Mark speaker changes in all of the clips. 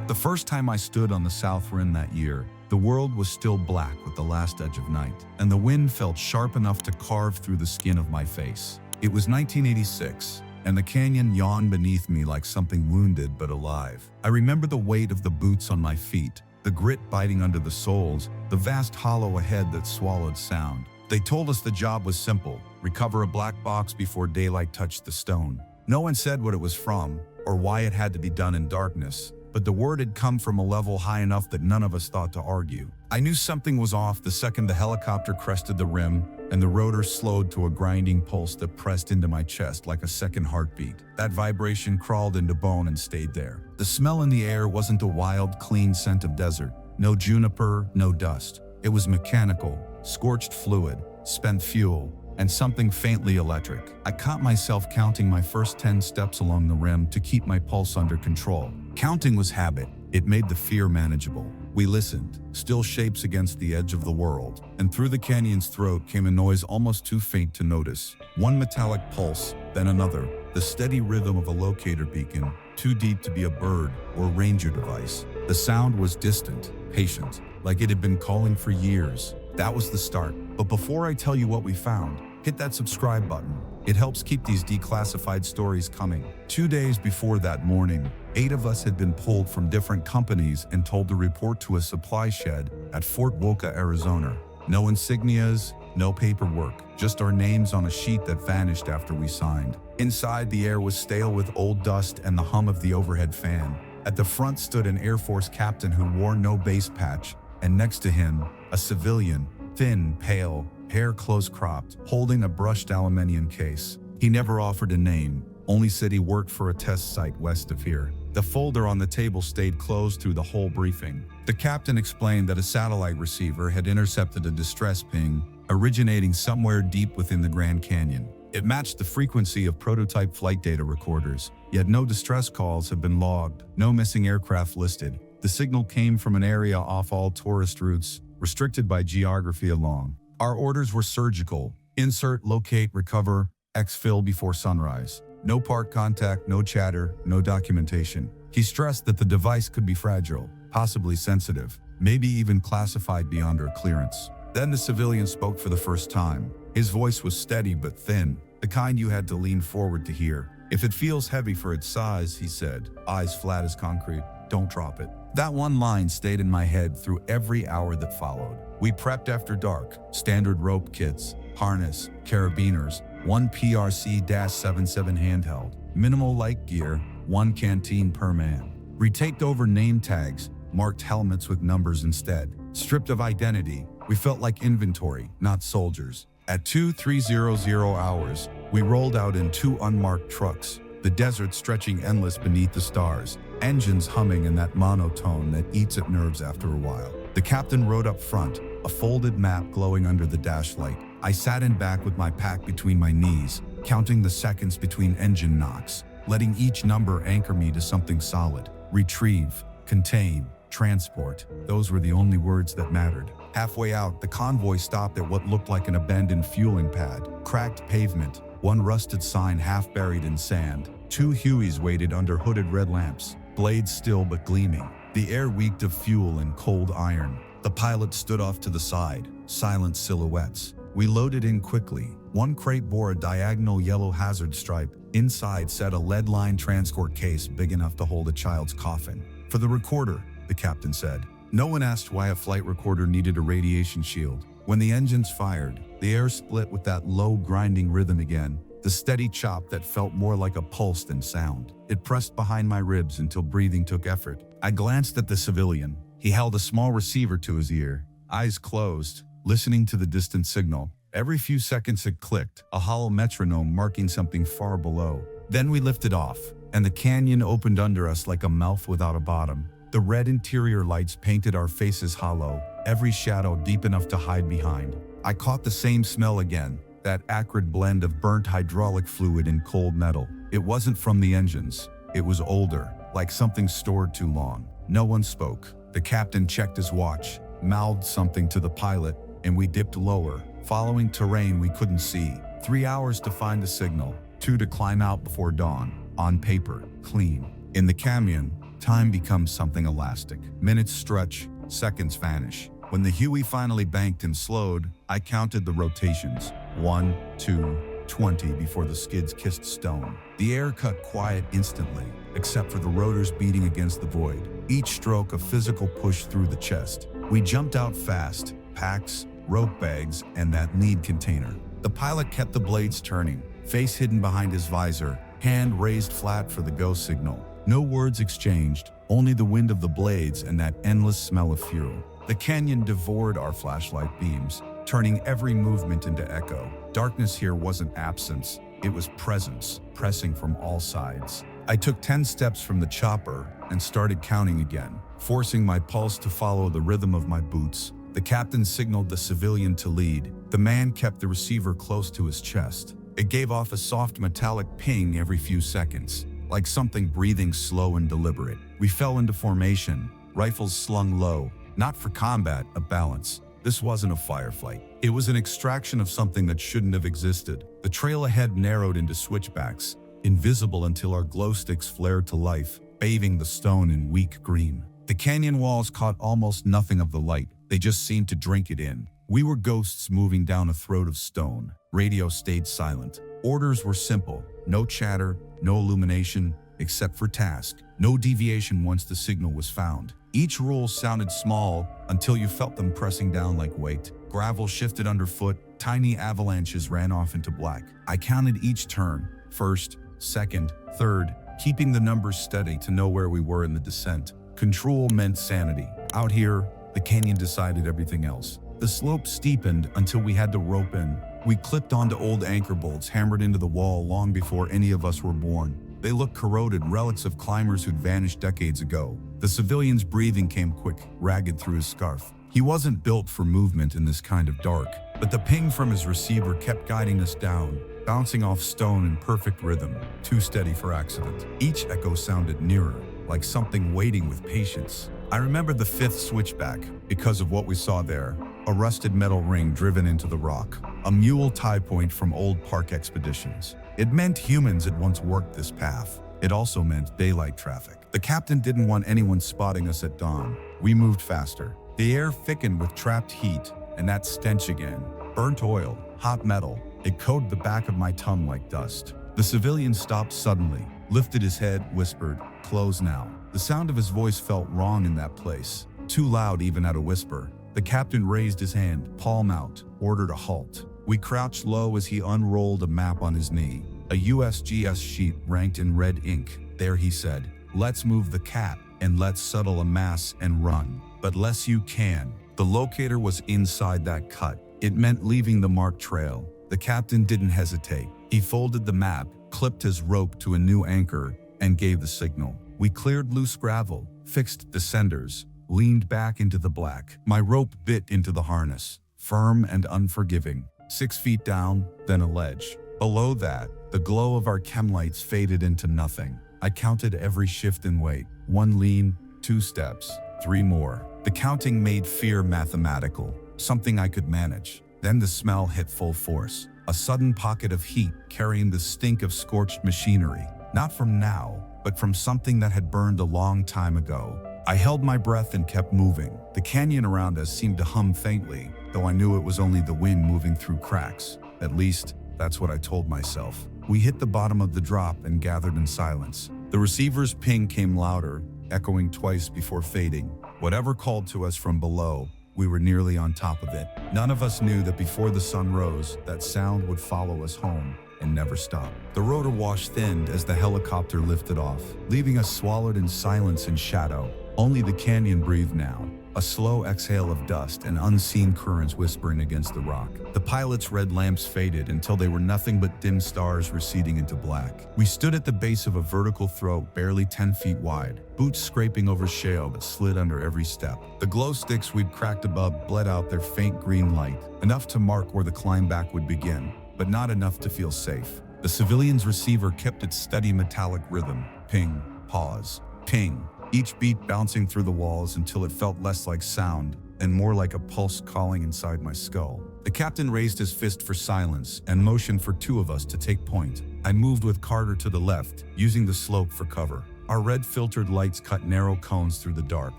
Speaker 1: The first time I stood on the south rim that year, the world was still black with the last edge of night, and the wind felt sharp enough to carve through the skin of my face. It was 1986, and the canyon yawned beneath me like something wounded but alive. I remember the weight of the boots on my feet, the grit biting under the soles, the vast hollow ahead that swallowed sound. They told us the job was simple: recover a black box before daylight touched the stone. No one said what it was from, or why it had to be done in darkness, but the word had come from a level high enough that none of us thought to argue. I knew something was off the second the helicopter crested the rim and the rotor slowed to a grinding pulse that pressed into my chest like a second heartbeat. That vibration crawled into bone and stayed there. The smell in the air wasn't a wild, clean scent of desert. No juniper, no dust. It was mechanical, scorched fluid, spent fuel, and something faintly electric. I caught myself counting my first 10 steps along the rim to keep my pulse under control. Counting was habit. It made the fear manageable. We listened, still shapes against the edge of the world, and through the canyon's throat came a noise almost too faint to notice. One metallic pulse, then another, the steady rhythm of a locator beacon, too deep to be a bird or ranger device. The sound was distant, patient, like it had been calling for years. That was the start. But before I tell you what we found, hit that subscribe button. It helps keep these declassified stories coming. 2 days before that morning, 8 of us had been pulled from different companies and told to report to a supply shed at Fort Huachuca, Arizona. No insignias, no paperwork, just our names on a sheet that vanished after we signed. Inside, the air was stale with old dust and the hum of the overhead fan. At the front stood an Air Force captain who wore no base patch, and next to him, a civilian, thin, pale, hair close-cropped, holding a brushed aluminum case. He never offered a name, only said he worked for a test site west of here. The folder on the table stayed closed through the whole briefing. The captain explained that a satellite receiver had intercepted a distress ping, originating somewhere deep within the Grand Canyon. It matched the frequency of prototype flight data recorders, yet no distress calls had been logged, no missing aircraft listed. The signal came from an area off all tourist routes, restricted by geography along. Our orders were surgical: insert, locate, recover, exfil before sunrise. No part contact, no chatter, no documentation. He stressed that the device could be fragile, possibly sensitive, maybe even classified beyond our clearance. Then the civilian spoke for the first time. His voice was steady but thin, the kind you had to lean forward to hear. If it feels heavy for its size, he said, eyes flat as concrete, don't drop it. That one line stayed in my head through every hour that followed. We prepped after dark, standard rope kits, harness, carabiners, one PRC-77 handheld, minimal light gear, one canteen per man. Retaped over name tags, marked helmets with numbers instead. Stripped of identity, we felt like inventory, not soldiers. At 2300 hours, we rolled out in 2 unmarked trucks, the desert stretching endless beneath the stars, engines humming in that monotone that eats at nerves after a while. The captain rode up front, a folded map glowing under the dashlight. I sat in back with my pack between my knees, counting the seconds between engine knocks, letting each number anchor me to something solid. Retrieve, contain, transport. Those were the only words that mattered. Halfway out, the convoy stopped at what looked like an abandoned fueling pad. Cracked pavement, one rusted sign half buried in sand. 2 Hueys waited under hooded red lamps, blades still but gleaming. The air reeked of fuel and cold iron. The pilot stood off to the side, silent silhouettes. We loaded in quickly. One crate bore a diagonal yellow hazard stripe. Inside sat a lead-lined transport case big enough to hold a child's coffin. For the recorder, the captain said. No one asked why a flight recorder needed a radiation shield. When the engines fired, the air split with that low grinding rhythm again, the steady chop that felt more like a pulse than sound. It pressed behind my ribs until breathing took effort. I glanced at the civilian. He held a small receiver to his ear, eyes closed, listening to the distant signal. Every few seconds it clicked, a hollow metronome marking something far below. Then we lifted off, and the canyon opened under us like a mouth without a bottom. The red interior lights painted our faces hollow, every shadow deep enough to hide behind. I caught the same smell again, that acrid blend of burnt hydraulic fluid and cold metal. It wasn't from the engines. It was older, like something stored too long. No one spoke. The captain checked his watch, mouthed something to the pilot, and we dipped lower, following terrain we couldn't see. 3 hours to find the signal, 2 to climb out before dawn. On paper, clean. In the canyon, time becomes something elastic. Minutes stretch, seconds vanish. When the Huey finally banked and slowed, I counted the rotations. 1, 2, 20 before the skids kissed stone. The air cut quiet instantly, except for the rotors beating against the void. Each stroke a physical push through the chest. We jumped out fast, packs, rope bags, and that lead container. The pilot kept the blades turning, face hidden behind his visor, hand raised flat for the go signal. No words exchanged, only the wind of the blades and that endless smell of fuel. The canyon devoured our flashlight beams, turning every movement into echo. Darkness here wasn't absence, it was presence, pressing from all sides. I took 10 steps from the chopper and started counting again, forcing my pulse to follow the rhythm of my boots. The captain signaled the civilian to lead. The man kept the receiver close to his chest. It gave off a soft metallic ping every few seconds, like something breathing slow and deliberate. We fell into formation, rifles slung low, not for combat, a balance. This wasn't a firefight. It was an extraction of something that shouldn't have existed. The trail ahead narrowed into switchbacks, invisible until our glow sticks flared to life, bathing the stone in weak green. The canyon walls caught almost nothing of the light. They just seemed to drink it in. We were ghosts moving down a throat of stone. Radio stayed silent. Orders were simple. No chatter, no illumination, except for task. No deviation once the signal was found. Each rule sounded small until you felt them pressing down like weight. Gravel shifted underfoot, tiny avalanches ran off into black. I counted each turn, first, second, third, keeping the numbers steady to know where we were in the descent. Control meant sanity. Out here, the canyon decided everything else. The slope steepened until we had to rope in. We clipped onto old anchor bolts hammered into the wall long before any of us were born. They looked corroded, relics of climbers who'd vanished decades ago. The civilian's breathing came quick, ragged through his scarf. He wasn't built for movement in this kind of dark, but the ping from his receiver kept guiding us down, bouncing off stone in perfect rhythm, too steady for accident. Each echo sounded nearer, like something waiting with patience. I remember the fifth switchback because of what we saw there. A rusted metal ring driven into the rock, a mule tie point from old park expeditions. It meant humans had once worked this path. It also meant daylight traffic. The captain didn't want anyone spotting us at dawn. We moved faster. The air thickened with trapped heat, and that stench again. Burnt oil, hot metal. It coated the back of my tongue like dust. The civilian stopped suddenly, lifted his head, whispered, "Close now." The sound of his voice felt wrong in that place, too loud even at a whisper. The captain raised his hand, palm out, ordered a halt. We crouched low as he unrolled a map on his knee. A USGS sheet ranked in red ink. There he said, "Let's move the cat, and let's settle a mass and run. But less you can." The locator was inside that cut. It meant leaving the marked trail. The captain didn't hesitate. He folded the map, clipped his rope to a new anchor, and gave the signal. We cleared loose gravel, fixed descenders, leaned back into the black. My rope bit into the harness, firm and unforgiving. 6 feet down, then a ledge. Below that, the glow of our chem lights faded into nothing. I counted every shift in weight. 1 lean, 2 steps, 3 more. The counting made fear mathematical, something I could manage. Then the smell hit full force. A sudden pocket of heat carrying the stink of scorched machinery. Not from now, but from something that had burned a long time ago. I held my breath and kept moving. The canyon around us seemed to hum faintly, though I knew it was only the wind moving through cracks. At least, that's what I told myself. We hit the bottom of the drop and gathered in silence. The receiver's ping came louder, echoing twice before fading. Whatever called to us from below, we were nearly on top of it. None of us knew that before the sun rose, that sound would follow us home and never stop. The rotor wash thinned as the helicopter lifted off, leaving us swallowed in silence and shadow. Only the canyon breathed now, a slow exhale of dust and unseen currents whispering against the rock. The pilot's red lamps faded until they were nothing but dim stars receding into black. We stood at the base of a vertical throat barely 10 feet wide, boots scraping over shale that slid under every step. The glow sticks we'd cracked above bled out their faint green light, enough to mark where the climb back would begin, but not enough to feel safe. The civilian's receiver kept its steady metallic rhythm. Ping, pause, ping. Each beat bouncing through the walls until it felt less like sound and more like a pulse calling inside my skull. The captain raised his fist for silence and motioned for 2 of us to take point. I moved with Carter to the left, using the slope for cover. Our red filtered lights cut narrow cones through the dark,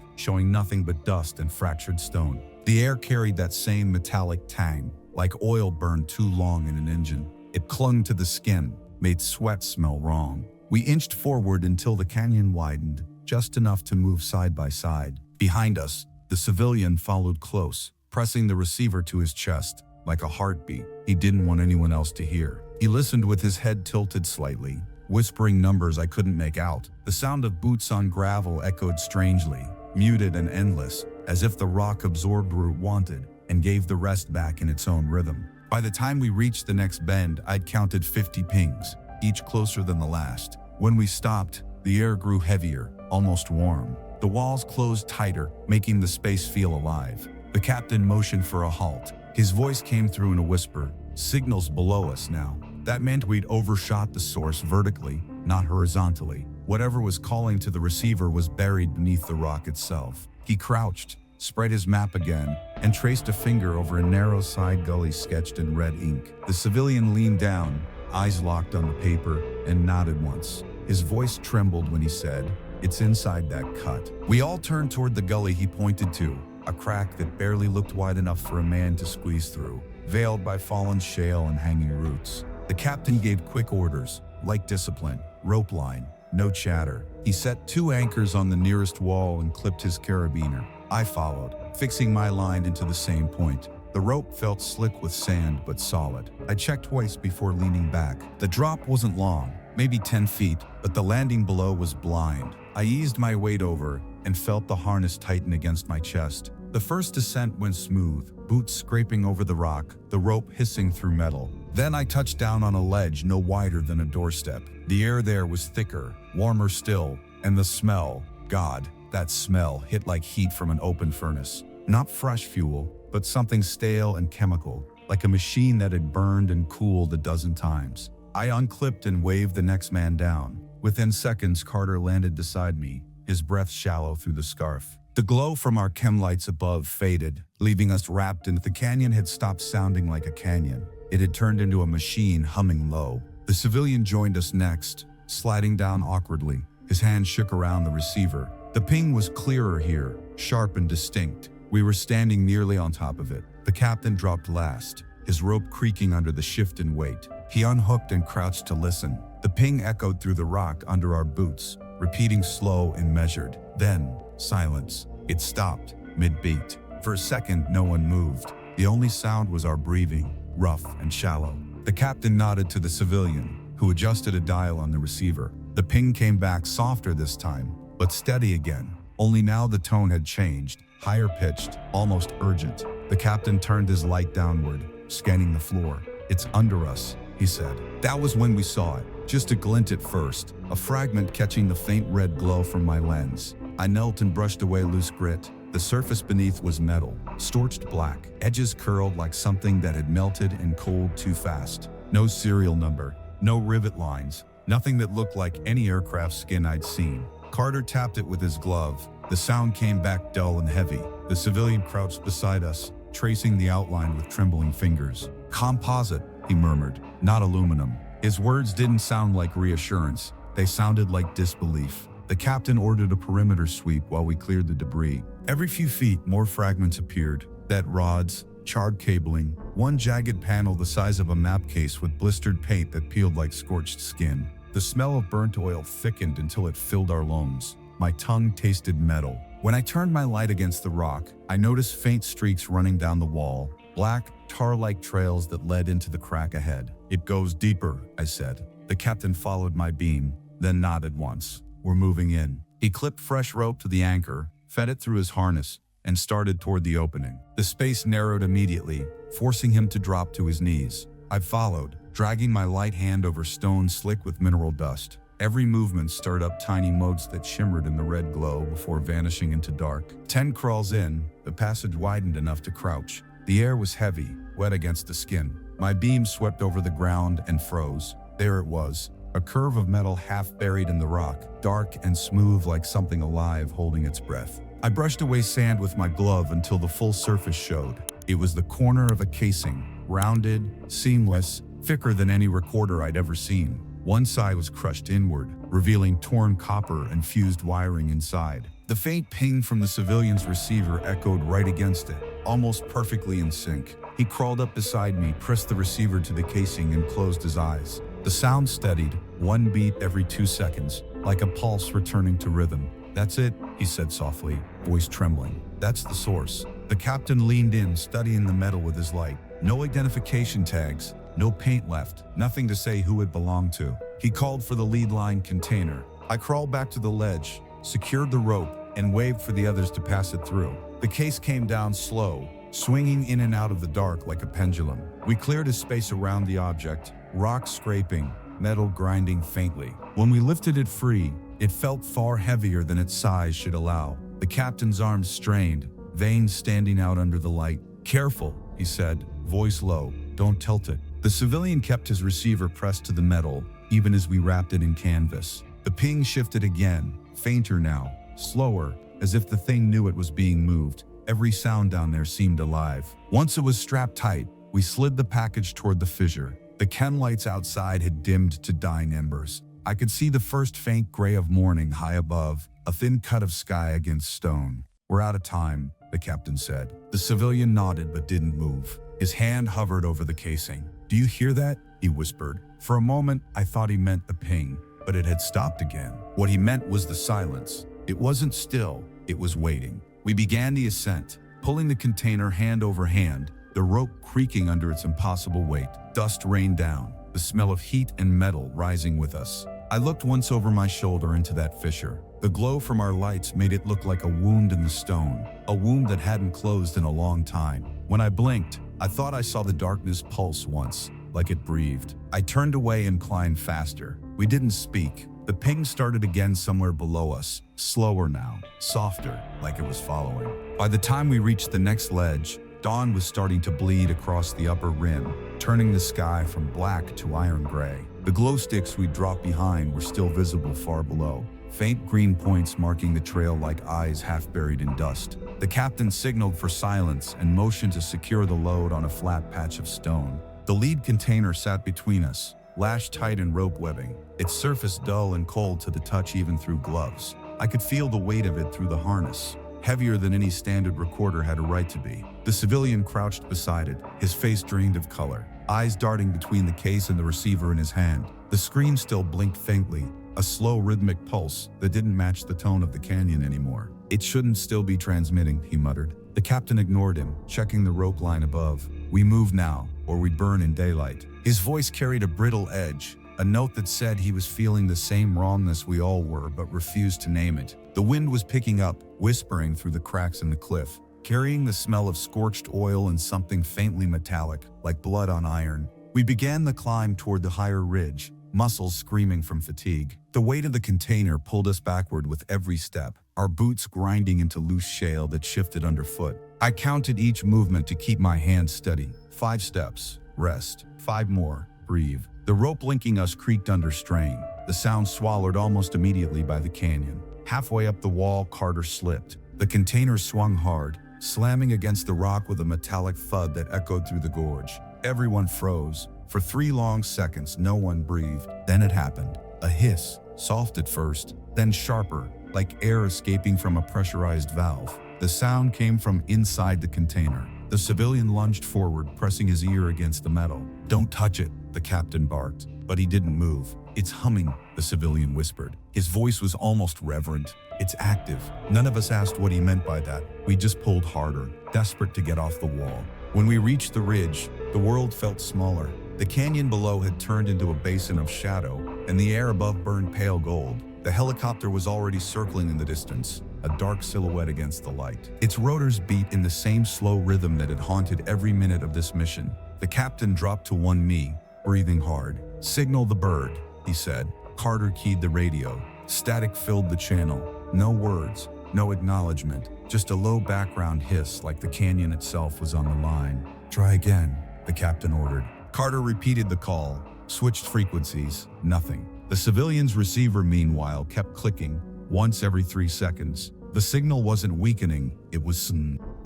Speaker 1: showing nothing but dust and fractured stone. The air carried that same metallic tang, like oil burned too long in an engine. It clung to the skin, made sweat smell wrong. We inched forward until the canyon widened, just enough to move side by side. Behind us, the civilian followed close, pressing the receiver to his chest, like a heartbeat he didn't want anyone else to hear. He listened with his head tilted slightly, whispering numbers I couldn't make out. The sound of boots on gravel echoed strangely, muted and endless, as if the rock absorbed what it wanted and gave the rest back in its own rhythm. By the time we reached the next bend, I'd counted 50 pings, each closer than the last. When we stopped, the air grew heavier, almost warm. The walls closed tighter, making the space feel alive. The captain motioned for a halt. His voice came through in a whisper, "Signals below us now." That meant we'd overshot the source vertically, not horizontally. Whatever was calling to the receiver was buried beneath the rock itself. He crouched, spread his map again, and traced a finger over a narrow side gully sketched in red ink. The civilian leaned down, eyes locked on the paper, and nodded once. His voice trembled when he said, "It's inside that cut." We all turned toward the gully he pointed to, a crack that barely looked wide enough for a man to squeeze through, veiled by fallen shale and hanging roots. The captain gave quick orders, like discipline: rope line, no chatter. He set 2 anchors on the nearest wall and clipped his carabiner. I followed, fixing my line into the same point. The rope felt slick with sand but solid. I checked twice before leaning back. The drop wasn't long, maybe 10 feet, but the landing below was blind. I eased my weight over and felt the harness tighten against my chest. The first descent went smooth, boots scraping over the rock, the rope hissing through metal. Then I touched down on a ledge no wider than a doorstep. The air there was thicker, warmer still, and the smell, God, that smell hit like heat from an open furnace. Not fresh fuel, but something stale and chemical, like a machine that had burned and cooled a dozen times. I unclipped and waved the next man down. Within seconds, Carter landed beside me, his breath shallow through the scarf. The glow from our chem lights above faded, leaving us wrapped in. The canyon had stopped sounding like a canyon. It had turned into a machine humming low. The civilian joined us next, sliding down awkwardly. His hand shook around the receiver. The ping was clearer here, sharp and distinct. We were standing nearly on top of it. The captain dropped last, his rope creaking under the shift in weight. He unhooked and crouched to listen. The ping echoed through the rock under our boots, repeating slow and measured. Then, silence. It stopped, mid-beat. For a second, no one moved. The only sound was our breathing, rough and shallow. The captain nodded to the civilian, who adjusted a dial on the receiver. The ping came back softer this time, but steady again. Only now the tone had changed, higher pitched, almost urgent. The captain turned his light downward, scanning the floor. "It's under us," he said. That was when we saw it. Just a glint at first, a fragment catching the faint red glow from my lens. I knelt and brushed away loose grit. The surface beneath was metal, scorched black, edges curled like something that had melted and cooled too fast. No serial number, no rivet lines, nothing that looked like any aircraft skin I'd seen. Carter tapped it with his glove. The sound came back dull and heavy. The civilian crouched beside us, tracing the outline with trembling fingers. "Composite," he murmured, "not aluminum." His words didn't sound like reassurance. They sounded like disbelief. The captain ordered a perimeter sweep while we cleared the debris. Every few feet, more fragments appeared. Dead rods, charred cabling, one jagged panel the size of a map case with blistered paint that peeled like scorched skin. The smell of burnt oil thickened until it filled our lungs. My tongue tasted metal. When I turned my light against the rock, I noticed faint streaks running down the wall, black, tar-like trails that led into the crack ahead. "It goes deeper," I said. The captain followed my beam, then nodded once. "We're moving in." He clipped fresh rope to the anchor, fed it through his harness, and started toward the opening. The space narrowed immediately, forcing him to drop to his knees. I followed, dragging my light hand over stone slick with mineral dust. Every movement stirred up tiny motes that shimmered in the red glow before vanishing into dark. 10 crawls in, the passage widened enough to crouch. The air was heavy, wet against the skin. My beam swept over the ground and froze. There it was, a curve of metal half buried in the rock, dark and smooth like something alive holding its breath. I brushed away sand with my glove until the full surface showed. It was the corner of a casing, rounded, seamless, thicker than any recorder I'd ever seen. One side was crushed inward, revealing torn copper and fused wiring inside. The faint ping from the civilian's receiver echoed right against it, almost perfectly in sync. He crawled up beside me, pressed the receiver to the casing, and closed his eyes. The sound steadied, one beat every 2 seconds, like a pulse returning to rhythm. "That's it," he said softly, voice trembling. "That's the source." The captain leaned in, studying the metal with his light. No identification tags, no paint left, nothing to say who it belonged to. He called for the lead line container. I crawled back to the ledge, secured the rope, and waved for the others to pass it through. The case came down slow, swinging in and out of the dark like a pendulum. We cleared a space around the object, rocks scraping, metal grinding faintly. When we lifted it free, it felt far heavier than its size should allow. The captain's arms strained, veins standing out under the light. "Careful," he said, voice low, "don't tilt it." The civilian kept his receiver pressed to the metal, even as we wrapped it in canvas. The ping shifted again, fainter now, slower, as if the thing knew it was being moved. Every sound down there seemed alive. Once it was strapped tight, we slid the package toward the fissure. The chem lights outside had dimmed to dying embers. I could see the first faint gray of morning high above, a thin cut of sky against stone. "We're out of time," the captain said. The civilian nodded but didn't move. His hand hovered over the casing. "Do you hear that?" he whispered. For a moment, I thought he meant the ping, but it had stopped again. What he meant was the silence. It wasn't still, it was waiting. We began the ascent, pulling the container hand over hand, the rope creaking under its impossible weight. Dust rained down, the smell of heat and metal rising with us. I looked once over my shoulder into that fissure. The glow from our lights made it look like a wound in the stone, a wound that hadn't closed in a long time. When I blinked, I thought I saw the darkness pulse once, like it breathed. I turned away and climbed faster. We didn't speak. The ping started again somewhere below us, slower now, softer, like it was following. By the time we reached the next ledge, dawn was starting to bleed across the upper rim, turning the sky from black to iron gray. The glow sticks we dropped behind were still visible far below, faint green points marking the trail like eyes half buried in dust. The captain signaled for silence and motioned to secure the load on a flat patch of stone. The lead container sat between us, lashed tight in rope webbing, its surface dull and cold to the touch even through gloves. I could feel the weight of it through the harness, heavier than any standard recorder had a right to be. The civilian crouched beside it, his face drained of color, eyes darting between the case and the receiver in his hand. The screen still blinked faintly, a slow rhythmic pulse that didn't match the tone of the canyon anymore. "It shouldn't still be transmitting," he muttered. The captain ignored him, checking the rope line above. "We move now, or we burn in daylight." His voice carried a brittle edge, a note that said he was feeling the same wrongness we all were but refused to name it. The wind was picking up, whispering through the cracks in the cliff, carrying the smell of scorched oil and something faintly metallic, like blood on iron. We began the climb toward the higher ridge, muscles screaming from fatigue. The weight of the container pulled us backward with every step, our boots grinding into loose shale that shifted underfoot. I counted each movement to keep my hands steady. 5 steps, rest. 5 more, breathe. The rope linking us creaked under strain, the sound swallowed almost immediately by the canyon. Halfway up the wall, Carter slipped. The container swung hard, slamming against the rock with a metallic thud that echoed through the gorge. Everyone froze. For 3 long seconds, no one breathed. Then it happened. A hiss, soft at first, then sharper, like air escaping from a pressurized valve. The sound came from inside the container. The civilian lunged forward, pressing his ear against the metal. "Don't touch it," the captain barked, but he didn't move. "It's humming," the civilian whispered. His voice was almost reverent. "It's active." None of us asked what he meant by that. We just pulled harder, desperate to get off the wall. When we reached the ridge, the world felt smaller. The canyon below had turned into a basin of shadow, and the air above burned pale gold. The helicopter was already circling in the distance, a dark silhouette against the light. Its rotors beat in the same slow rhythm that had haunted every minute of this mission. The captain dropped to one knee, breathing hard. "Signal the bird," he said. Carter keyed the radio. Static filled the channel. No words, no acknowledgement, just a low background hiss like the canyon itself was on the line. "Try again," the captain ordered. Carter repeated the call, switched frequencies, nothing. The civilian's receiver, meanwhile, kept clicking, once every 3 seconds. The signal wasn't weakening, it was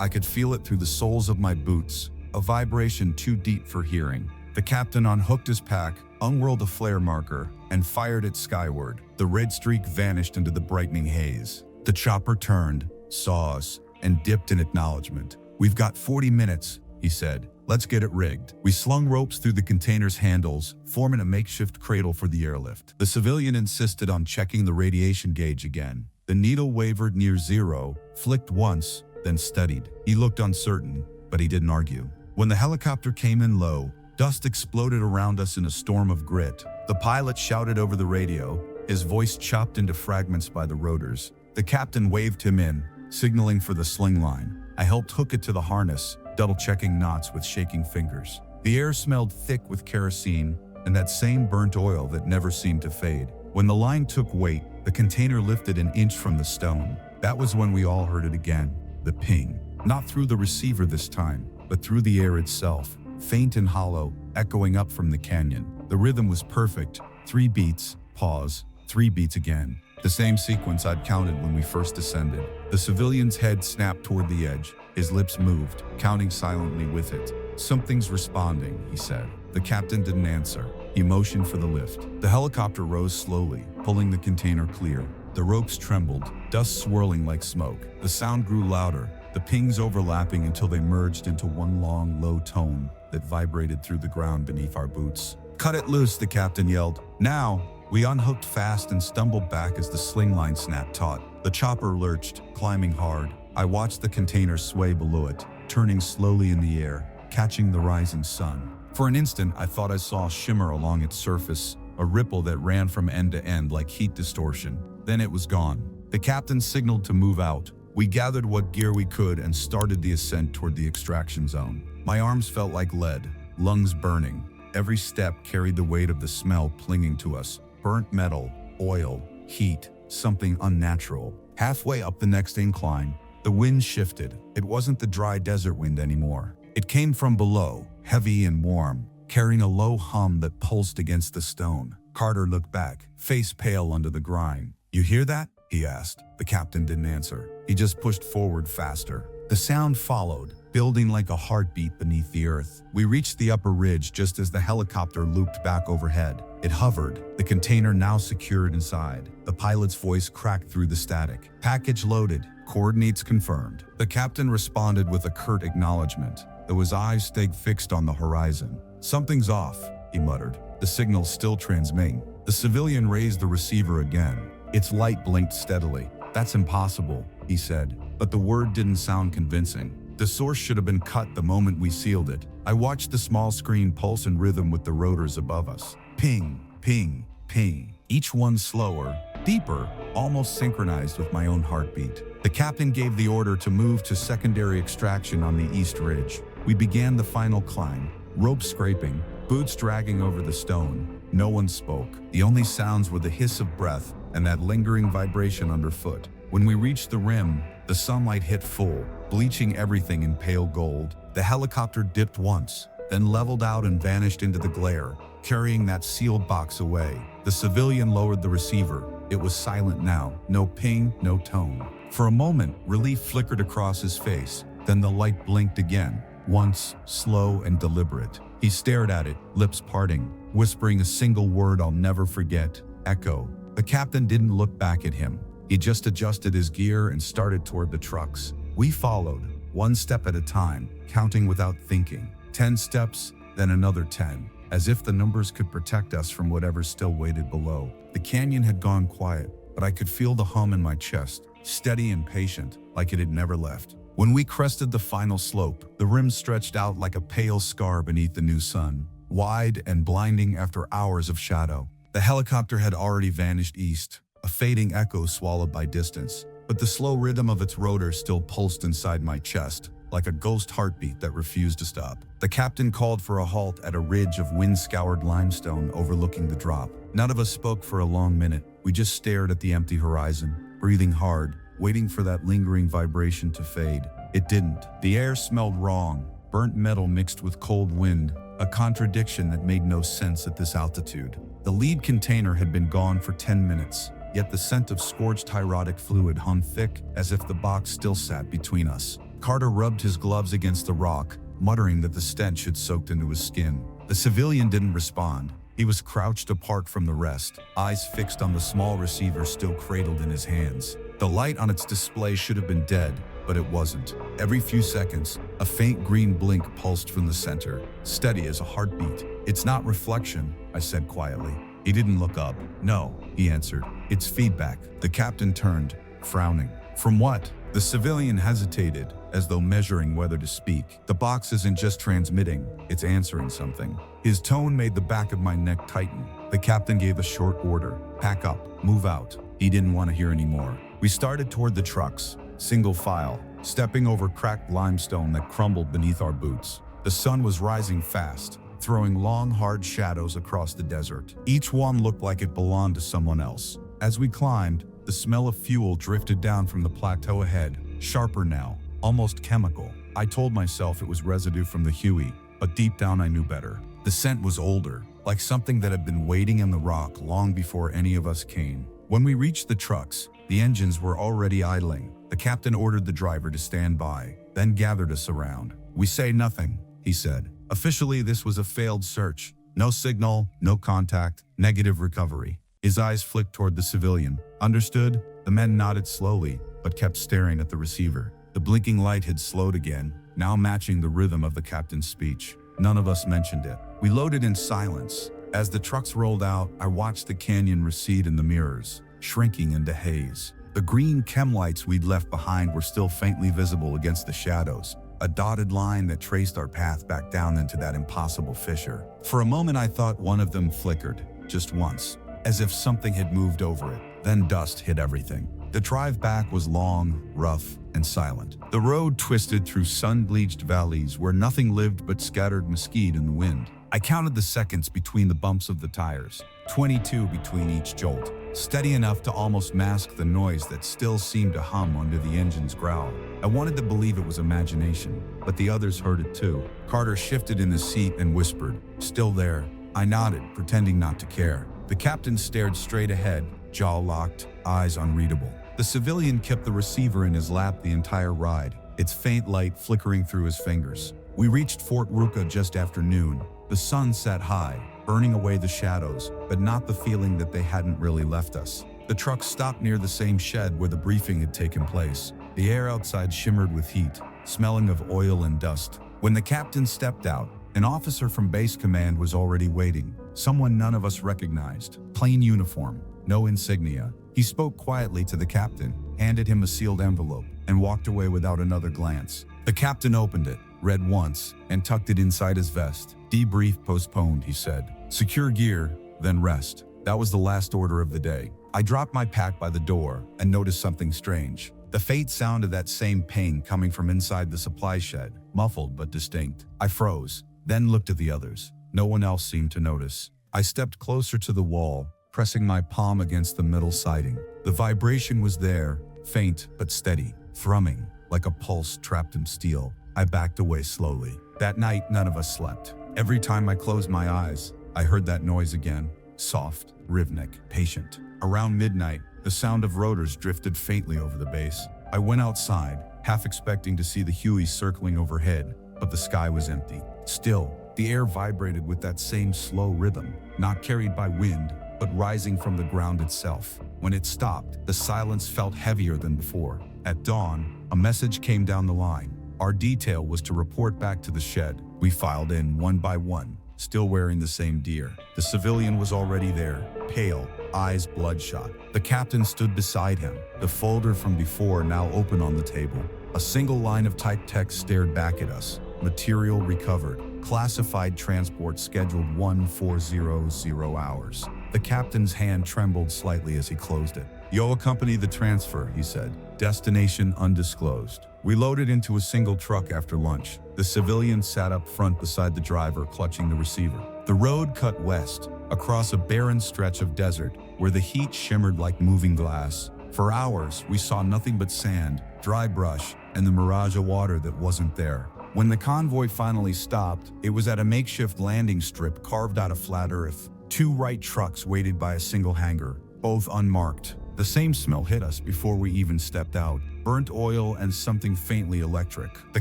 Speaker 1: I could feel it through the soles of my boots, a vibration too deep for hearing. The captain unhooked his pack, unrolled a flare marker, and fired it skyward. The red streak vanished into the brightening haze. The chopper turned, saw us, and dipped in acknowledgement. "We've got 40 minutes, he said. "Let's get it rigged." We slung ropes through the container's handles, forming a makeshift cradle for the airlift. The civilian insisted on checking the radiation gauge again. The needle wavered near 0, flicked once, then steadied. He looked uncertain, but he didn't argue. When the helicopter came in low, dust exploded around us in a storm of grit. The pilot shouted over the radio, his voice chopped into fragments by the rotors. The captain waved him in, signaling for the sling line. I helped hook it to the harness, double-checking knots with shaking fingers. The air smelled thick with kerosene and that same burnt oil that never seemed to fade. When the line took weight, the container lifted an inch from the stone. That was when we all heard it again, the ping. Not through the receiver this time, but through the air itself, faint and hollow, echoing up from the canyon. The rhythm was perfect. 3 beats, pause, 3 beats again. The same sequence I'd counted when we first descended. The civilian's head snapped toward the edge. His lips moved, counting silently with it. "Something's responding," he said. The captain didn't answer. He motioned for the lift. The helicopter rose slowly, pulling the container clear. The ropes trembled, dust swirling like smoke. The sound grew louder, the pings overlapping until they merged into one long, low tone that vibrated through the ground beneath our boots. "Cut it loose," the captain yelled. "Now!" We unhooked fast and stumbled back as the sling line snapped taut. The chopper lurched, climbing hard. I watched the container sway below it, turning slowly in the air, catching the rising sun. For an instant, I thought I saw a shimmer along its surface, a ripple that ran from end to end like heat distortion. Then it was gone. The captain signaled to move out. We gathered what gear we could and started the ascent toward the extraction zone. My arms felt like lead, lungs burning. Every step carried the weight of the smell clinging to us. Burnt metal, oil, heat, something unnatural. Halfway up the next incline, the wind shifted. It wasn't the dry desert wind anymore. It came from below, heavy and warm, carrying a low hum that pulsed against the stone. Carter looked back, face pale under the grime. "You hear that?" he asked. The captain didn't answer. He just pushed forward faster. The sound followed, building like a heartbeat beneath the earth. We reached the upper ridge just as the helicopter looped back overhead. It hovered, the container now secured inside. The pilot's voice cracked through the static. "Package loaded, coordinates confirmed." The captain responded with a curt acknowledgement, though his eyes stayed fixed on the horizon. "Something's off," he muttered. "The signal's still transmitting." The civilian raised the receiver again. Its light blinked steadily. "That's impossible," he said, but the word didn't sound convincing. The source should have been cut the moment we sealed it. I watched the small screen pulse in rhythm with the rotors above us. Ping, ping, ping. Each one slower, deeper, almost synchronized with my own heartbeat. The captain gave the order to move to secondary extraction on the east ridge. We began the final climb, rope scraping, boots dragging over the stone. No one spoke. The only sounds were the hiss of breath and that lingering vibration underfoot. When we reached the rim, the sunlight hit full, bleaching everything in pale gold. The helicopter dipped once, then leveled out and vanished into the glare, carrying that sealed box away. The civilian lowered the receiver. It was silent now, no ping, no tone. For a moment, relief flickered across his face. Then the light blinked again, once, slow and deliberate. He stared at it, lips parting, whispering a single word I'll never forget: echo. The captain didn't look back at him. He just adjusted his gear and started toward the trucks. We followed, one step at a time, counting without thinking. 10 steps, then another 10, as if the numbers could protect us from whatever still waited below. The canyon had gone quiet, but I could feel the hum in my chest, steady and patient, like it had never left. When we crested the final slope, the rim stretched out like a pale scar beneath the new sun, wide and blinding after hours of shadow. The helicopter had already vanished east, a fading echo swallowed by distance, but the slow rhythm of its rotor still pulsed inside my chest, like a ghost heartbeat that refused to stop. The captain called for a halt at a ridge of wind-scoured limestone overlooking the drop. None of us spoke for a long minute. We just stared at the empty horizon, breathing hard, waiting for that lingering vibration to fade. It didn't. The air smelled wrong, burnt metal mixed with cold wind, a contradiction that made no sense at this altitude. The lead container had been gone for 10 minutes, yet the scent of scorched hydraulic fluid hung thick as if the box still sat between us. Carter rubbed his gloves against the rock, muttering that the stench had soaked into his skin. The civilian didn't respond. He was crouched apart from the rest, eyes fixed on the small receiver still cradled in his hands. The light on its display should have been dead, but it wasn't. Every few seconds, a faint green blink pulsed from the center, steady as a heartbeat. "It's not reflection," I said quietly. He didn't look up. "No," he answered. "It's feedback." The captain turned, frowning. "From what?" The civilian hesitated, as though measuring whether to speak. "The box isn't just transmitting, it's answering something." His tone made the back of my neck tighten. The captain gave a short order. "Pack up, move out." He didn't want to hear any more. We started toward the trucks, single file, stepping over cracked limestone that crumbled beneath our boots. The sun was rising fast, throwing long, hard shadows across the desert. Each one looked like it belonged to someone else. As we climbed, the smell of fuel drifted down from the plateau ahead, sharper now, almost chemical. I told myself it was residue from the Huey, but deep down I knew better. The scent was older, like something that had been waiting in the rock long before any of us came. When we reached the trucks, the engines were already idling. The captain ordered the driver to stand by, then gathered us around. "We say nothing," he said. "Officially, this was a failed search. No signal, no contact, negative recovery." His eyes flicked toward the civilian. "Understood?" The men nodded slowly, but kept staring at the receiver. The blinking light had slowed again, now matching the rhythm of the captain's speech. None of us mentioned it. We loaded in silence. As the trucks rolled out, I watched the canyon recede in the mirrors, shrinking into haze. The green chem lights we'd left behind were still faintly visible against the shadows, a dotted line that traced our path back down into that impossible fissure. For a moment I thought one of them flickered, just once, as if something had moved over it. Then dust hid everything. The drive back was long, rough, and silent. The road twisted through sun-bleached valleys where nothing lived but scattered mesquite in the wind. I counted the seconds between the bumps of the tires, 22 between each jolt, steady enough to almost mask the noise that still seemed to hum under the engine's growl. I wanted to believe it was imagination, but the others heard it too. Carter shifted in his seat and whispered, "Still there?" I nodded, pretending not to care. The captain stared straight ahead, jaw locked, eyes unreadable. The civilian kept the receiver in his lap the entire ride, its faint light flickering through his fingers. We reached Fort Huachuca just after noon. The sun sat high, burning away the shadows, but not the feeling that they hadn't really left us. The truck stopped near the same shed where the briefing had taken place. The air outside shimmered with heat, smelling of oil and dust. When the captain stepped out, an officer from base command was already waiting, someone none of us recognized. Plain uniform, no insignia. He spoke quietly to the captain, handed him a sealed envelope, and walked away without another glance. The captain opened it, read once, and tucked it inside his vest. "Debrief postponed," he said. "Secure gear, then rest." That was the last order of the day. I dropped my pack by the door and noticed something strange. The faint sound of that same ping coming from inside the supply shed, muffled but distinct. I froze, then looked at the others. No one else seemed to notice. I stepped closer to the wall, pressing my palm against the middle siding. The vibration was there, faint but steady, thrumming, like a pulse trapped in steel. I backed away slowly. That night, none of us slept. Every time I closed my eyes, I heard that noise again, soft, rhythmic, patient. Around midnight, the sound of rotors drifted faintly over the base. I went outside, half expecting to see the Huey circling overhead, but the sky was empty. Still, the air vibrated with that same slow rhythm, not carried by wind, but rising from the ground itself. When it stopped, the silence felt heavier than before. At dawn, a message came down the line. Our detail was to report back to the shed. We filed in one by one, still wearing the same gear. The civilian was already there, pale, eyes bloodshot. The captain stood beside him, the folder from before now open on the table. A single line of typed text stared back at us. Material recovered. Classified transport scheduled 1400 hours. The captain's hand trembled slightly as he closed it. "You'll accompany the transfer," he said. "Destination undisclosed." We loaded into a single truck after lunch. The civilian sat up front beside the driver, clutching the receiver. The road cut west, across a barren stretch of desert, where the heat shimmered like moving glass. For hours, we saw nothing but sand, dry brush, and the mirage of water that wasn't there. When the convoy finally stopped, it was at a makeshift landing strip carved out of flat earth. 2 right trucks waited by a single hangar, both unmarked. The same smell hit us before we even stepped out. Burnt oil and something faintly electric. The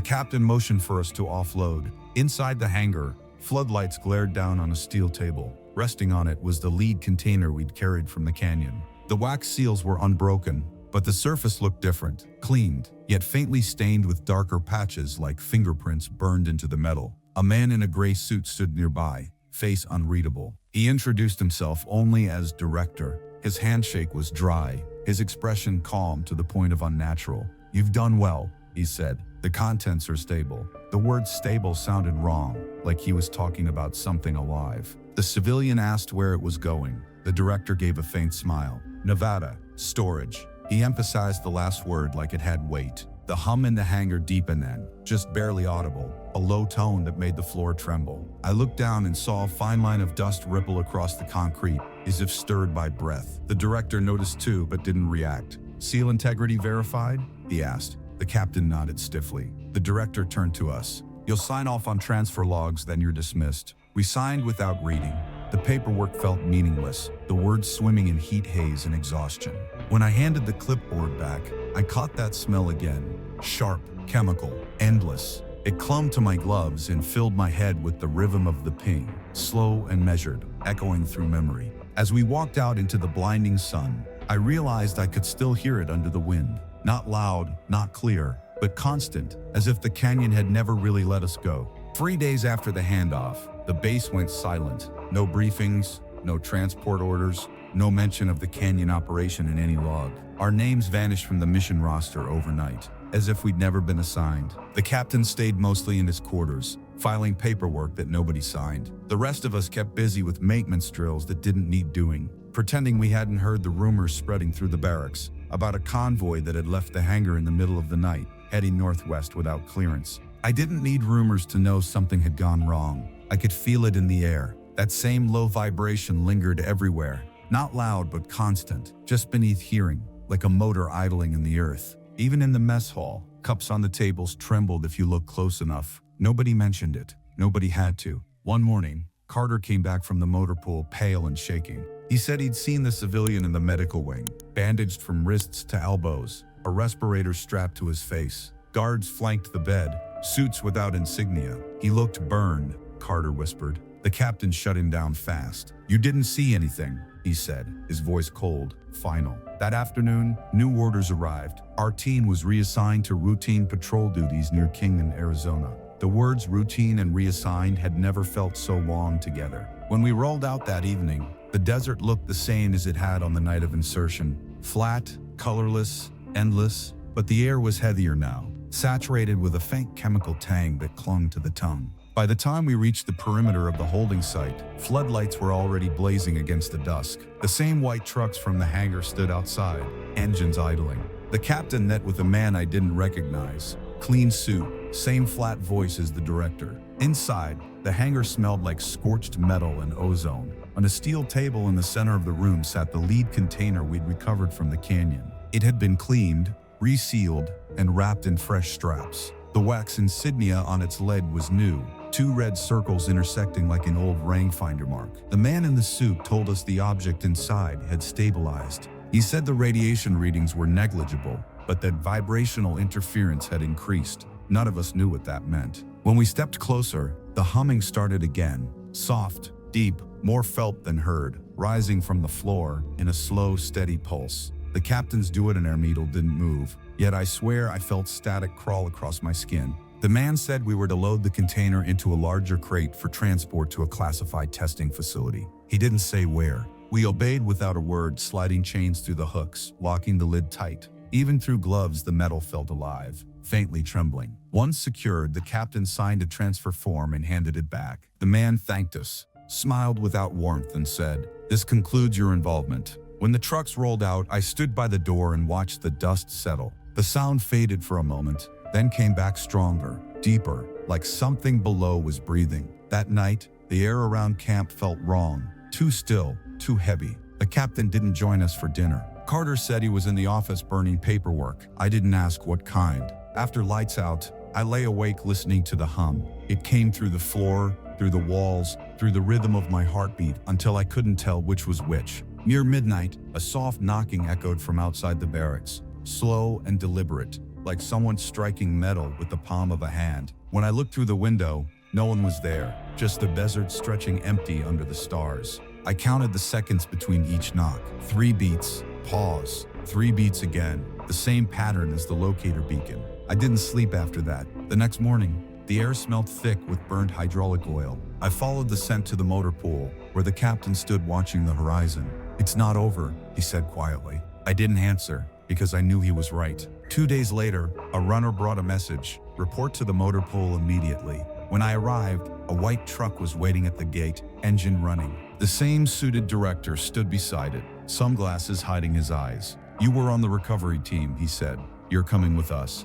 Speaker 1: captain motioned for us to offload. Inside the hangar, Floodlights glared down on a steel table. Resting on it was the lead container we'd carried from the canyon. The wax seals were unbroken, but the surface looked different, cleaned, yet faintly stained with darker patches like fingerprints burned into the metal. A man in a gray suit stood nearby, face unreadable. He introduced himself only as director. His handshake was dry, his expression calm to the point of unnatural. "You've done well," he said. "The contents are stable." The word stable sounded wrong, like he was talking about something alive. The civilian asked where it was going. The director gave a faint smile. "Nevada, storage." He emphasized the last word like it had weight. The hum in the hangar deepened then, just barely audible, a low tone that made the floor tremble. I looked down and saw a fine line of dust ripple across the concrete, as if stirred by breath. The director noticed too, but didn't react. "Seal integrity verified?" he asked. The captain nodded stiffly. The director turned to us. "You'll sign off on transfer logs, then you're dismissed." We signed without reading. The paperwork felt meaningless, the words swimming in heat haze and exhaustion. When I handed the clipboard back, I caught that smell again. Sharp, chemical, endless. It clung to my gloves and filled my head with the rhythm of the ping, slow and measured, echoing through memory. As we walked out into the blinding sun, I realized I could still hear it under the wind. Not loud, not clear, but constant, as if the canyon had never really let us go. 3 days after the handoff, the base went silent. No briefings, no transport orders, no mention of the canyon operation in any log. Our names vanished from the mission roster overnight, as if we'd never been assigned. The captain stayed mostly in his quarters, filing paperwork that nobody signed. The rest of us kept busy with maintenance drills that didn't need doing, pretending we hadn't heard the rumors spreading through the barracks about a convoy that had left the hangar in the middle of the night, heading northwest without clearance. I didn't need rumors to know something had gone wrong. I could feel it in the air. That same low vibration lingered everywhere. Not loud, but constant, just beneath hearing, like a motor idling in the earth. Even in the mess hall, cups on the tables trembled if you looked close enough. Nobody mentioned it. Nobody had to. One morning, Carter came back from the motor pool pale and shaking. He said he'd seen the civilian in the medical wing, bandaged from wrists to elbows, a respirator strapped to his face. Guards flanked the bed, suits without insignia. He looked burned, Carter whispered. The captain shut him down fast. "You didn't see anything," he said, his voice cold, final. That afternoon, new orders arrived. Our team was reassigned to routine patrol duties near Kingman, Arizona. The words routine and reassigned had never felt so long together. When we rolled out that evening, the desert looked the same as it had on the night of insertion. Flat, colorless, endless, but the air was heavier now, saturated with a faint chemical tang that clung to the tongue. By the time we reached the perimeter of the holding site, floodlights were already blazing against the dusk. The same white trucks from the hangar stood outside, engines idling. The captain met with a man I didn't recognize. Clean suit, same flat voice as the director. Inside, the hangar smelled like scorched metal and ozone. On a steel table in the center of the room sat the lead container we'd recovered from the canyon. It had been cleaned, resealed, and wrapped in fresh straps. The wax insignia on its lead was new, 2 red circles intersecting like an old rangefinder mark. The man in the suit told us the object inside had stabilized. He said the radiation readings were negligible, but that vibrational interference had increased. None of us knew what that meant. When we stepped closer, the humming started again, soft, deep, more felt than heard, rising from the floor in a slow, steady pulse. The captain's duodenar needle didn't move, yet I swear I felt static crawl across my skin. The man said we were to load the container into a larger crate for transport to a classified testing facility. He didn't say where. We obeyed without a word, sliding chains through the hooks, locking the lid tight. Even through gloves, the metal felt alive, faintly trembling. Once secured, the captain signed a transfer form and handed it back. The man thanked us, smiled without warmth, and said, "This concludes your involvement." When the trucks rolled out, I stood by the door and watched the dust settle. The sound faded for a moment, then came back stronger, deeper, like something below was breathing. That night, the air around camp felt wrong, too still, too heavy. The captain didn't join us for dinner. Carter said he was in the office burning paperwork. I didn't ask what kind. After lights out, I lay awake listening to the hum. It came through the floor, through the walls, through the rhythm of my heartbeat, until I couldn't tell which was which. Near midnight, a soft knocking echoed from outside the barracks, slow and deliberate, like someone striking metal with the palm of a hand. When I looked through the window, No one was there, just the desert stretching empty under the stars. I counted the seconds between each knock. 3 beats, pause, 3 beats again, the same pattern as the locator beacon. I didn't sleep after that. The next morning, the air smelled thick with burnt hydraulic oil. I followed the scent to the motor pool, where the captain stood watching the horizon. "It's not over," he said quietly. I didn't answer, because I knew he was right. 2 days later, a runner brought a message: "Report to the motor pool immediately." When I arrived, a white truck was waiting at the gate, engine running. The same suited director stood beside it, sunglasses hiding his eyes. "You were on the recovery team," he said. "You're coming with us."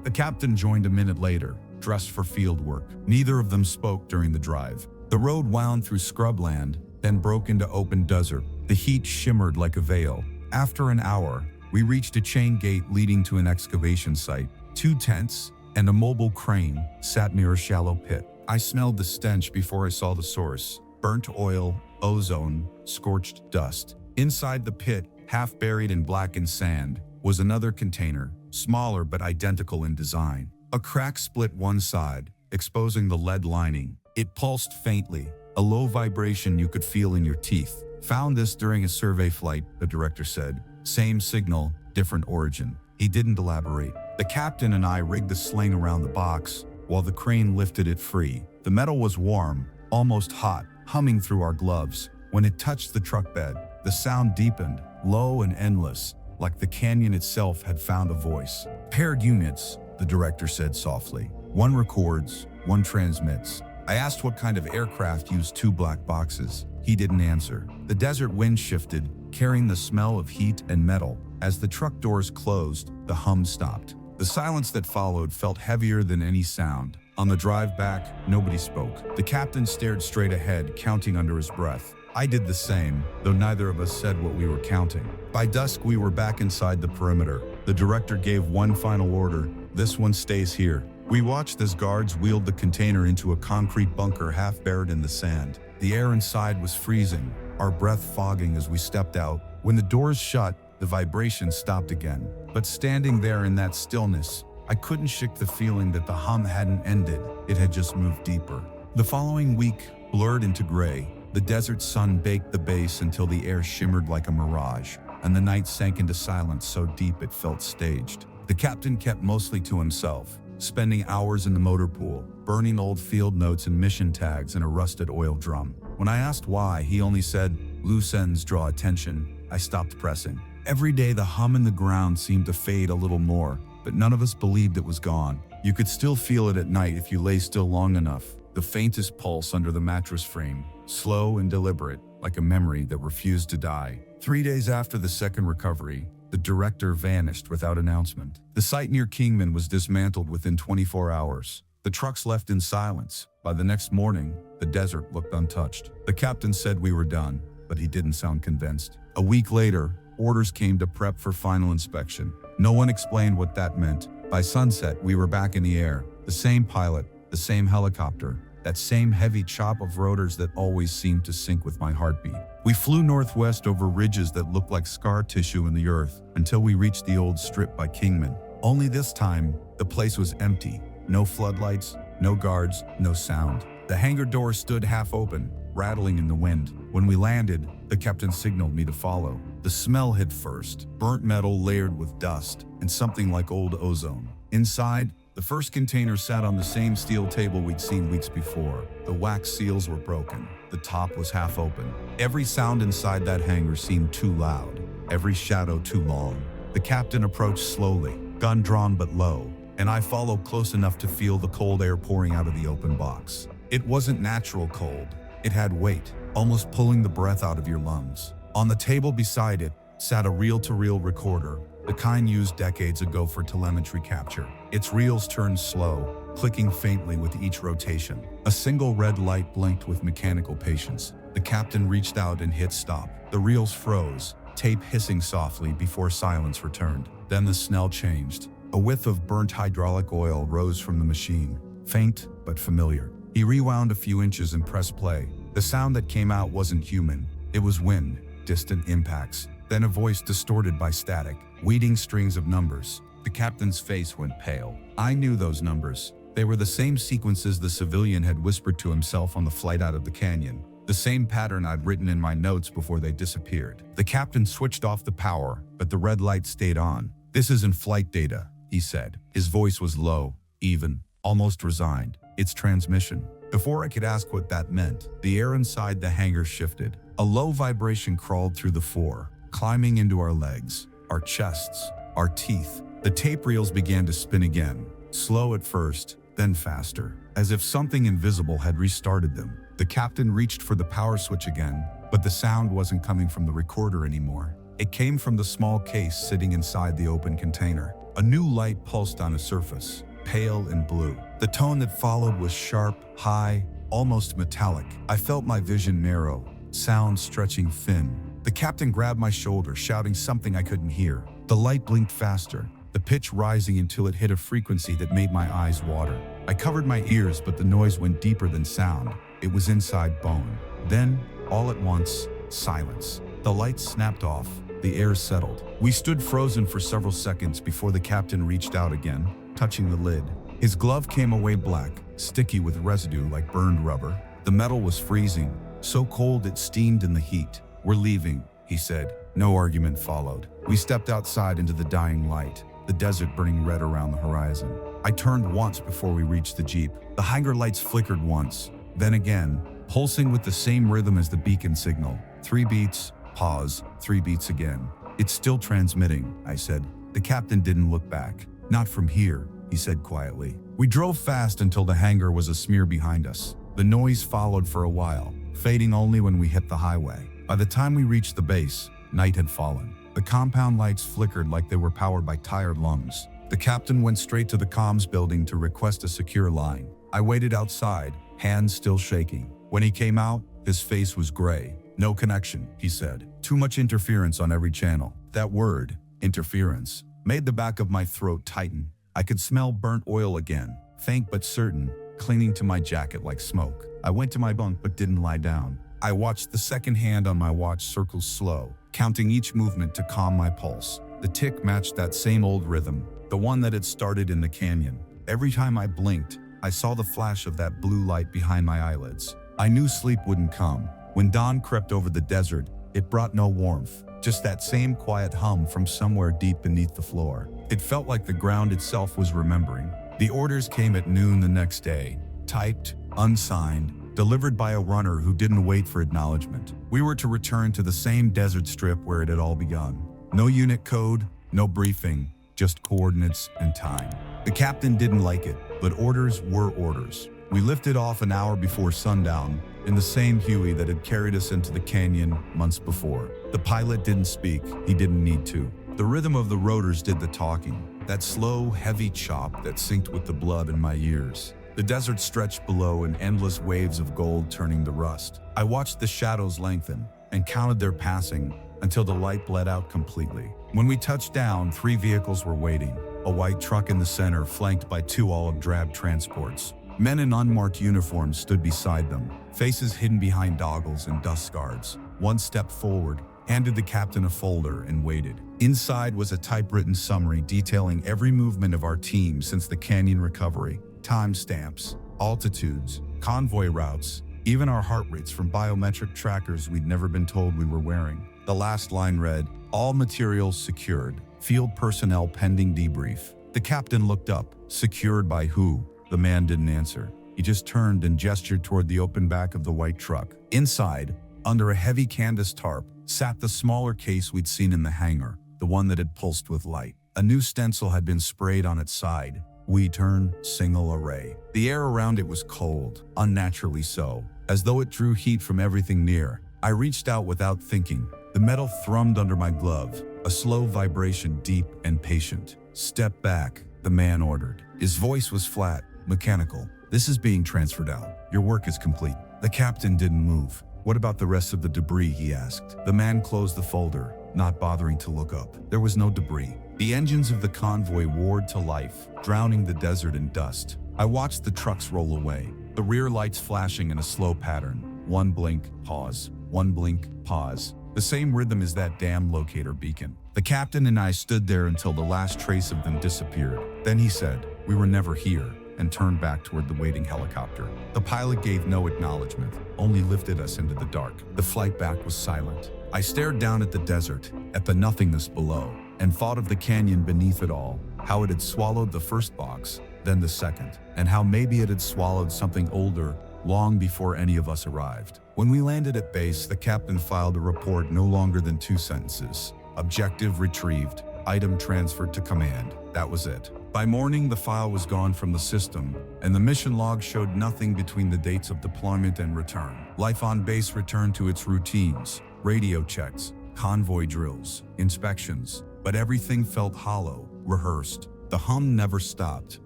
Speaker 1: The captain joined a minute later, dressed for field work. Neither of them spoke during the drive. The road wound through scrubland, then broke into open desert. The heat shimmered like a veil. After an hour, we reached a chain gate leading to an excavation site. 2 tents and a mobile crane sat near a shallow pit. I smelled the stench before I saw the source: burnt oil, ozone, scorched dust. Inside the pit, half buried in blackened sand, was another container, smaller but identical in design. A crack split one side, exposing the lead lining. It pulsed faintly, a low vibration you could feel in your teeth. "Found this during a survey flight," the director said. "Same signal, different origin." He didn't elaborate. The captain and I rigged the sling around the box, while the crane lifted it free. The metal was warm, almost hot, humming through our gloves. When it touched the truck bed, the sound deepened, low and endless, like the canyon itself had found a voice. "Paired units," the director said softly. "One records, one transmits." I asked what kind of aircraft used 2 black boxes. He didn't answer. The desert wind shifted, carrying the smell of heat and metal. As the truck doors closed, the hum stopped. The silence that followed felt heavier than any sound. On the drive back, nobody spoke. The captain stared straight ahead, counting under his breath. I did the same, though neither of us said what we were counting. By dusk, we were back inside the perimeter. The director gave one final order: "This one stays here." We watched as guards wheeled the container into a concrete bunker half buried in the sand. The air inside was freezing, our breath fogging as we stepped out. When the doors shut, the vibration stopped again. But standing there in that stillness, I couldn't shake the feeling that the hum hadn't ended, it had just moved deeper. The following week blurred into gray. The desert sun baked the base until the air shimmered like a mirage, and the night sank into silence so deep it felt staged. The captain kept mostly to himself, spending hours in the motor pool, burning old field notes and mission tags in a rusted oil drum. When I asked why, he only said, "Loose ends draw attention." I stopped pressing. Every day the hum in the ground seemed to fade a little more, but none of us believed it was gone. You could still feel it at night if you lay still long enough. The faintest pulse under the mattress frame, slow and deliberate, like a memory that refused to die. 3 days after the second recovery, the director vanished without announcement. The site near Kingman was dismantled within 24 hours. The trucks left in silence. By the next morning, the desert looked untouched. The captain said we were done, but he didn't sound convinced. A week later, orders came to prep for final inspection. No one explained what that meant. By sunset, we were back in the air. The same pilot, the same helicopter, that same heavy chop of rotors that always seemed to sync with my heartbeat. We flew northwest over ridges that looked like scar tissue in the earth until we reached the old strip by Kingman. Only this time, the place was empty. No floodlights, no guards, no sound. The hangar door stood half open, rattling in the wind. When we landed, the captain signaled me to follow. The smell hit first, burnt metal layered with dust, and something like old ozone. Inside, the first container sat on the same steel table we'd seen weeks before. The wax seals were broken. The top was half open. Every sound inside that hangar seemed too loud, every shadow too long. The captain approached slowly, gun drawn but low, and I followed close enough to feel the cold air pouring out of the open box. It wasn't natural cold. It had weight, almost pulling the breath out of your lungs. On the table beside it sat a reel-to-reel recorder, the kind used decades ago for telemetry capture. Its reels turned slow, clicking faintly with each rotation. A single red light blinked with mechanical patience. The captain reached out and hit stop. The reels froze, tape hissing softly before silence returned. Then the smell changed. A whiff of burnt hydraulic oil rose from the machine, faint but familiar. He rewound a few inches and pressed play. The sound that came out wasn't human. It was wind, distant impacts, then a voice distorted by static, weeding strings of numbers. The captain's face went pale. I knew those numbers. They were the same sequences the civilian had whispered to himself on the flight out of the canyon. The same pattern I'd written in my notes before they disappeared. The captain switched off the power, but the red light stayed on. "This isn't flight data," he said. His voice was low, even, almost resigned. "It's transmission." Before I could ask what that meant, the air inside the hangar shifted. A low vibration crawled through the floor, climbing into our legs, our chests, our teeth. The tape reels began to spin again, slow at first, then faster, as if something invisible had restarted them. The captain reached for the power switch again, but the sound wasn't coming from the recorder anymore. It came from the small case sitting inside the open container. A new light pulsed on its surface, pale and blue. The tone that followed was sharp, high, almost metallic. I felt my vision narrow, sound stretching thin. The captain grabbed my shoulder, shouting something I couldn't hear. The light blinked faster, the pitch rising until it hit a frequency that made my eyes water. I covered my ears, but the noise went deeper than sound. It was inside bone. Then, all at once, silence. The lights snapped off. The air settled. We stood frozen for several seconds before the captain reached out again, touching the lid. His glove came away black, sticky with residue like burned rubber. The metal was freezing, so cold it steamed in the heat. "We're leaving," he said. No argument followed. We stepped outside into the dying light, the desert burning red around the horizon. I turned once before we reached the jeep. The hangar lights flickered once, then again, pulsing with the same rhythm as the beacon signal. 3 beats, pause, 3 beats again. "It's still transmitting," I said. The captain didn't look back. "Not from here," he said quietly. We drove fast until the hangar was a smear behind us. The noise followed for a while, fading only when we hit the highway. By the time we reached the base, night had fallen. The compound lights flickered like they were powered by tired lungs. The captain went straight to the comms building to request a secure line. I waited outside, hands still shaking. When he came out, his face was gray. "No connection," he said. "Too much interference on every channel." That word, interference, made the back of my throat tighten. I could smell burnt oil again, faint but certain, clinging to my jacket like smoke. I went to my bunk but didn't lie down. I watched the second hand on my watch circle slow, counting each movement to calm my pulse. The tick matched that same old rhythm, the one that had started in the canyon. Every time I blinked, I saw the flash of that blue light behind my eyelids. I knew sleep wouldn't come. When dawn crept over the desert, it brought no warmth, just that same quiet hum from somewhere deep beneath the floor. It felt like the ground itself was remembering. The orders came at noon the next day, typed, unsigned, delivered by a runner who didn't wait for acknowledgement. We were to return to the same desert strip where it had all begun. No unit code, no briefing, just coordinates and time. The captain didn't like it, but orders were orders. We lifted off an hour before sundown, in the same Huey that had carried us into the canyon months before. The pilot didn't speak, he didn't need to. The rhythm of the rotors did the talking, that slow, heavy chop that synced with the blood in my ears. The desert stretched below in endless waves of gold turning to rust. I watched the shadows lengthen and counted their passing until the light bled out completely. When we touched down, 3 vehicles were waiting. A white truck in the center, flanked by 2 olive-drab transports. Men in unmarked uniforms stood beside them, faces hidden behind goggles and dust guards. One stepped forward, handed the captain a folder, and waited. Inside was a typewritten summary detailing every movement of our team since the canyon recovery. Timestamps, altitudes, convoy routes, even our heart rates from biometric trackers we'd never been told we were wearing. The last line read, "All materials secured. Field personnel pending debrief." The captain looked up. Secured by who? The man didn't answer. He just turned and gestured toward the open back of the white truck. Inside, under a heavy canvas tarp, sat the smaller case we'd seen in the hangar, the one that had pulsed with light. A new stencil had been sprayed on its side. "We turn single array." The air around it was cold, unnaturally so, as though it drew heat from everything near. I reached out without thinking. The metal thrummed under my glove, a slow vibration, deep and patient. "Step back," the man ordered. His voice was flat, mechanical. "This is being transferred out. Your work is complete." The captain didn't move. "What about the rest of the debris?" he asked. The man closed the folder, not bothering to look up. There was no debris. The engines of the convoy roared to life, drowning the desert in dust. I watched the trucks roll away, the rear lights flashing in a slow pattern. One blink, pause. One blink, pause. The same rhythm as that damn locator beacon. The captain and I stood there until the last trace of them disappeared. Then he said, "We were never here." and turned back toward the waiting helicopter. The pilot gave no acknowledgement, only lifted us into the dark. The flight back was silent. I stared down at the desert, at the nothingness below, and thought of the canyon beneath it all, how it had swallowed the first box, then the second, and how maybe it had swallowed something older long before any of us arrived. When we landed at base, the captain filed a report no longer than 2 sentences. Objective retrieved. Item transferred to command. That was it. By morning, the file was gone from the system, and the mission log showed nothing between the dates of deployment and return. Life on base returned to its routines, radio checks, convoy drills, inspections, but everything felt hollow, rehearsed. The hum never stopped.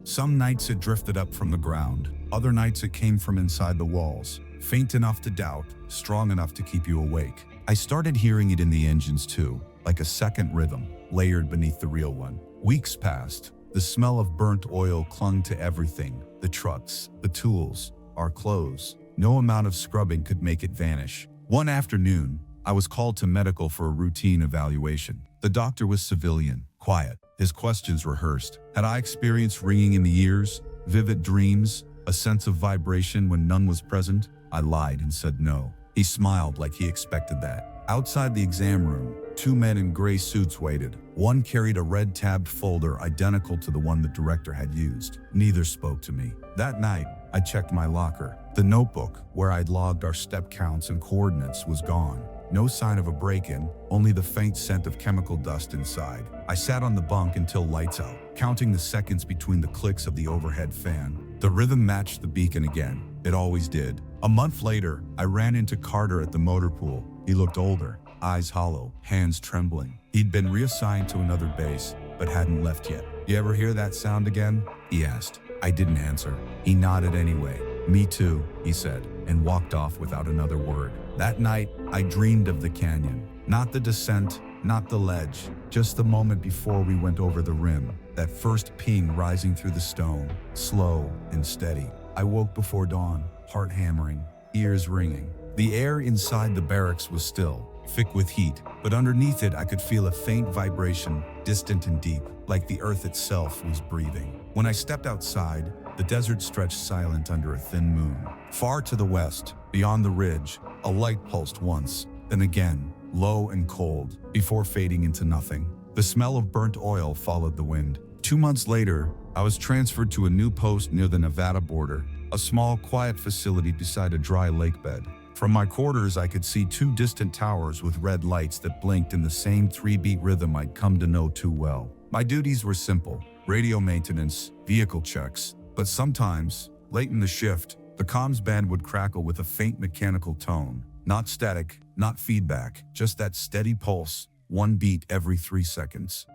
Speaker 1: Some nights it drifted up from the ground. Other nights it came from inside the walls, faint enough to doubt, strong enough to keep you awake. I started hearing it in the engines too, like a second rhythm, layered beneath the real one. Weeks passed. The smell of burnt oil clung to everything, the trucks, the tools, our clothes. No amount of scrubbing could make it vanish. One afternoon, I was called to medical for a routine evaluation. The doctor was civilian, quiet, his questions rehearsed. Had I experienced ringing in the ears, vivid dreams, a sense of vibration when none was present? I lied and said no. He smiled like he expected that. Outside the exam room, 2 men in gray suits waited. One carried a red tabbed folder identical to the one the director had used. Neither spoke to me. That night, I checked my locker. The notebook, where I'd logged our step counts and coordinates, was gone. No sign of a break-in, only the faint scent of chemical dust inside. I sat on the bunk until lights out, counting the seconds between the clicks of the overhead fan. The rhythm matched the beacon again. It always did. A month later, I ran into Carter at the motor pool. He looked older, eyes hollow, hands trembling. He'd been reassigned to another base, but hadn't left yet. "You ever hear that sound again?" he asked. I didn't answer. He nodded anyway. "Me too," he said, and walked off without another word. That night, I dreamed of the canyon. Not the descent, not the ledge, just the moment before we went over the rim. That first ping rising through the stone, slow and steady. I woke before dawn, heart hammering, ears ringing. The air inside the barracks was still, thick with heat, but underneath it I could feel a faint vibration, distant and deep, like the earth itself was breathing. When I stepped outside, the desert stretched silent under a thin moon. Far to the west, beyond the ridge, a light pulsed once, then again, low and cold, before fading into nothing. The smell of burnt oil followed the wind. 2 months later, I was transferred to a new post near the Nevada border, a small, quiet facility beside a dry lake bed. From my quarters, I could see 2 distant towers with red lights that blinked in the same 3-beat rhythm I'd come to know too well. My duties were simple: radio maintenance, vehicle checks, but sometimes, late in the shift, the comms band would crackle with a faint mechanical tone. Not static, not feedback, just that steady pulse, 1 beat every 3 seconds.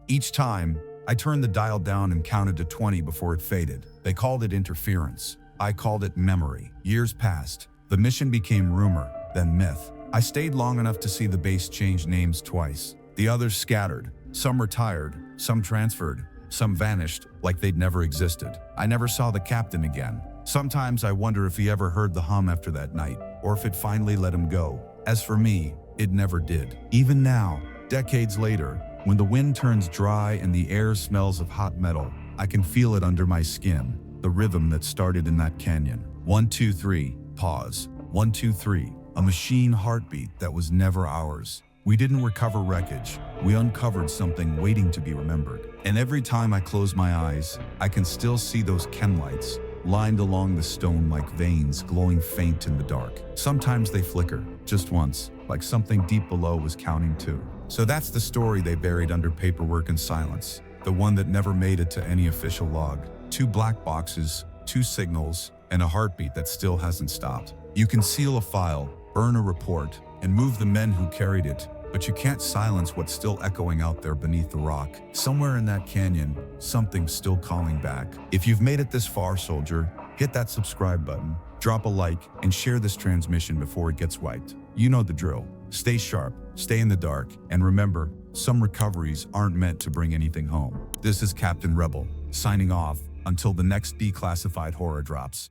Speaker 1: Each time, I turned the dial down and counted to 20 before it faded. They called it interference. I called it memory. Years passed. The mission became rumor, then myth. I stayed long enough to see the base change names twice. The others scattered. Some retired, some transferred, some vanished like they'd never existed. I never saw the captain again. Sometimes I wonder if he ever heard the hum after that night, or if it finally let him go. As for me, it never did. Even now, decades later, when the wind turns dry and the air smells of hot metal, I can feel it under my skin, the rhythm that started in that canyon. 1, 2, 3, pause. 1, 2, 3, a machine heartbeat that was never ours. We didn't recover wreckage. We uncovered something waiting to be remembered. And every time I close my eyes, I can still see those chem lights, lined along the stone like veins glowing faint in the dark. Sometimes they flicker, just once, like something deep below was counting too. So that's the story they buried under paperwork and silence, the one that never made it to any official log. 2 black boxes, 2 signals, and a heartbeat that still hasn't stopped. You can seal a file, burn a report, and move the men who carried it, but you can't silence what's still echoing out there beneath the rock. Somewhere in that canyon, something's still calling back. If you've made it this far, soldier, hit that subscribe button, drop a like, and share this transmission before it gets wiped. You know the drill. Stay sharp, stay in the dark, and remember, some recoveries aren't meant to bring anything home. This is Captain Rebel, signing off until the next declassified horror drops.